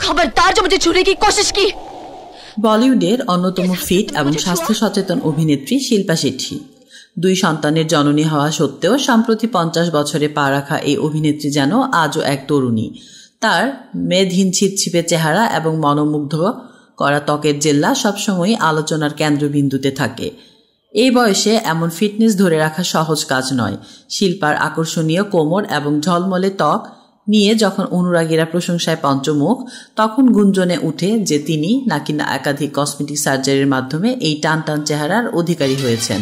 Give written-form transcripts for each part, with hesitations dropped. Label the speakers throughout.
Speaker 1: खबरदार जो मुझे छूने की कोशिश की।
Speaker 2: বলিউডের অন্যতম ফিট এবং স্বাস্থ্য সচেতন অভিনেত্রী শিল্পা শেঠি। 2 সন্তানের জননী হওয়া সত্ত্বেও সম্প্রতি 50 বছরে পা রাখা এই অভিনেত্রী যেন আজও এক তরুণী। তার মেদহীন ছিপছিপে চেহারা এবং মনোমুগ্ধ করা ত্বকের জেল্লা সবসময়ই আলোচনার কেন্দ্রবিন্দুতে থাকে। এই বয়সে এমন ফিটনেস ধরে রাখা সহজ কাজ নয়। শিল্পার আকর্ষণীয় কোমর এবং ঝলমলে ত্বক নিয়ে যখন অনুরাগীরা প্রশংসায় পঞ্চমুখ, তখন গুঞ্জনে উঠে যে তিনি নাকি না একাধিক কসমেটিক সার্জারির মাধ্যমে এই টান টান চেহারার অধিকারী হয়েছেন।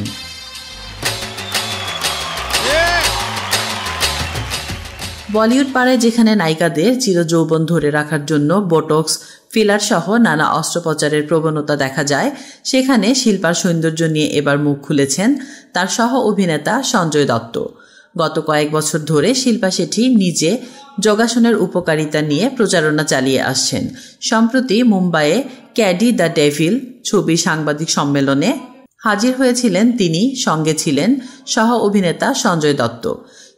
Speaker 2: বলিউড পাড়ায় যেখানে নায়িকাদের চিরযৌবন ধরে রাখার জন্য বোটক্স, ফিলার সহ নানা অস্ত্রোপচারের প্রবণতা দেখা যায়, সেখানে শিল্পার সৌন্দর্য নিয়ে এবার মুখ খুলেছেন তার সহ অভিনেতা সঞ্জয় দত্ত। গত কয়েক বছর ধরে শিল্পা শেঠি নিজে যোগাসনের উপকারিতা নিয়ে প্রচারণা চালিয়ে আসছেন। সম্প্রতি মুম্বাইয়ে ক্যাডি দ্য ডেভিল ছবি সাংবাদিক সম্মেলনে হাজির হয়েছিলেন তিনি, সঙ্গে ছিলেন সহ অভিনেতা সঞ্জয় দত্ত।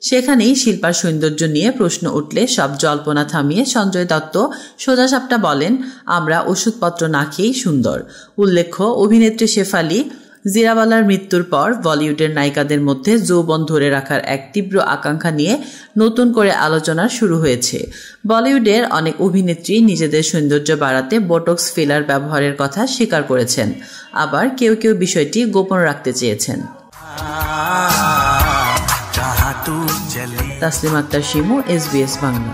Speaker 2: সেখানেই শিল্পার সৌন্দর্য নিয়ে প্রশ্ন উঠলে সব জল্পনা থামিয়ে সঞ্জয় দত্ত সোজাসাপটা বলেন, আমরা ওষুধপত্র না খেয়েই সুন্দর। উল্লেখ্য, অভিনেত্রী শেফালি জিরাওয়ালার মৃত্যুর পর বলিউডের নায়িকাদের মধ্যে যৌবন ধরে রাখার এক তীব্র আকাঙ্ক্ষা নিয়ে নতুন করে আলোচনা শুরু হয়েছে। বলিউডের অনেক অভিনেত্রী নিজেদের সৌন্দর্য বাড়াতে বোটক্স, ফিলার ব্যবহারের কথা স্বীকার করেছেন, আবার কেউ কেউ বিষয়টি গোপন রাখতে চেয়েছেন। তাসলিমা আক্তার শিমু, SBS বাংলা।